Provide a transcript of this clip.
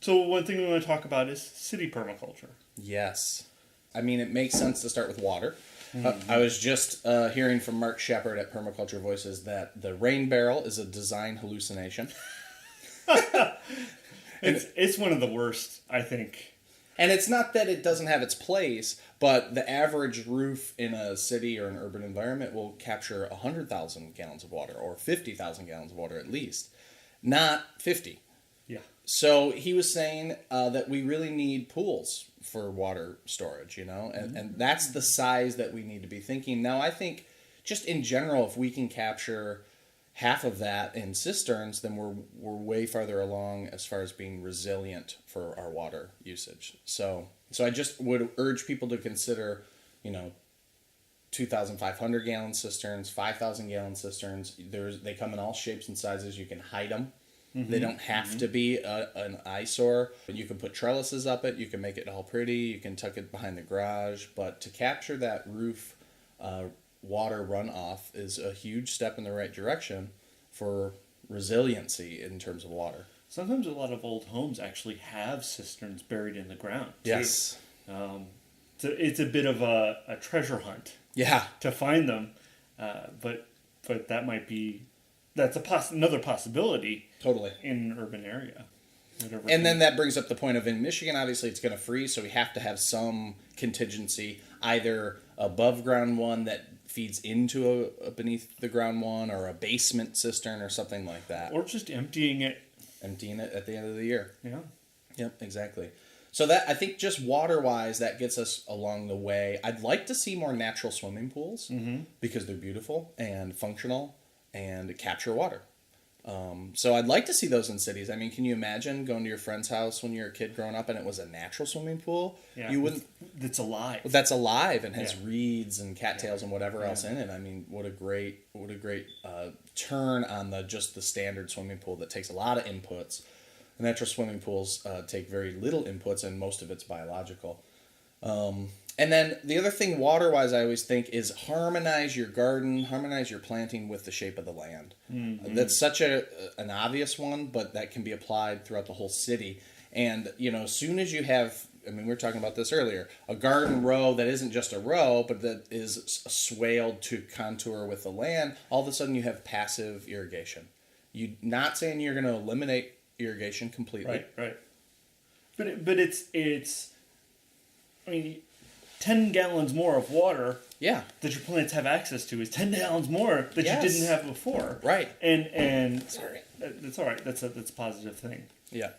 So one thing we want to talk about is city permaculture. Yes. I mean, it makes sense to start with water. I was just hearing from Mark Shepard at Permaculture Voices that the rain barrel is a design hallucination. It's one of the worst, I think. And it's not that it doesn't have its place, but the average roof in a city or an urban environment will capture 100,000 gallons of water, or 50,000 gallons of water at least, not 50. Yeah. So he was saying that we really need pools for water storage, and that's the size that we need to be thinking. Now, I think just in general, if we can capture half of that in cisterns, then we're way farther along as far as being resilient for our water usage. So I just would urge people to consider, 2,500 gallon cisterns, 5,000 gallon cisterns. They come in all shapes and sizes. You can hide them. They don't have to be an eyesore. You can put trellises up it. You can make it all pretty. You can tuck it behind the garage. But to capture that roof water runoff is a huge step in the right direction for resiliency in terms of water. Sometimes a lot of old homes actually have cisterns buried in the ground, too. Yes. It's a bit of a treasure hunt. Yeah. To find them. But that might be... That's another possibility. Totally. In an urban area. And then that brings up the point of, in Michigan, obviously it's going to freeze, so we have to have some contingency, either above ground one that feeds into a beneath the ground one, or a basement cistern or something like that. Or just emptying it. Emptying it at the end of the year. Yeah. Yep, exactly. So that, I think, just water-wise, that gets us along the way. I'd like to see more natural swimming pools because they're beautiful and functional and capture water. So I'd like to see those in cities. I mean, can you imagine going to your friend's house when you were a kid growing up and it was a natural swimming pool? Yeah, you wouldn't. That's alive. That's alive and has reeds and cattails and whatever else in it. I mean, what a great turn on the standard swimming pool that takes a lot of inputs. The natural swimming pools take very little inputs, and most of it's biological. And then the other thing, water-wise, I always think is harmonize your garden, harmonize your planting with the shape of the land. That's such an obvious one, but that can be applied throughout the whole city. And, as soon as you have, we were talking about this earlier, a garden row that isn't just a row, but that is swaled to contour with the land, all of a sudden you have passive irrigation. You're not saying you're going to eliminate irrigation completely. Right. But it's 10 gallons more of water that your plants have access to is 10 gallons more that you didn't have before. Right. And sorry. That's all right. That's a positive thing. Yeah.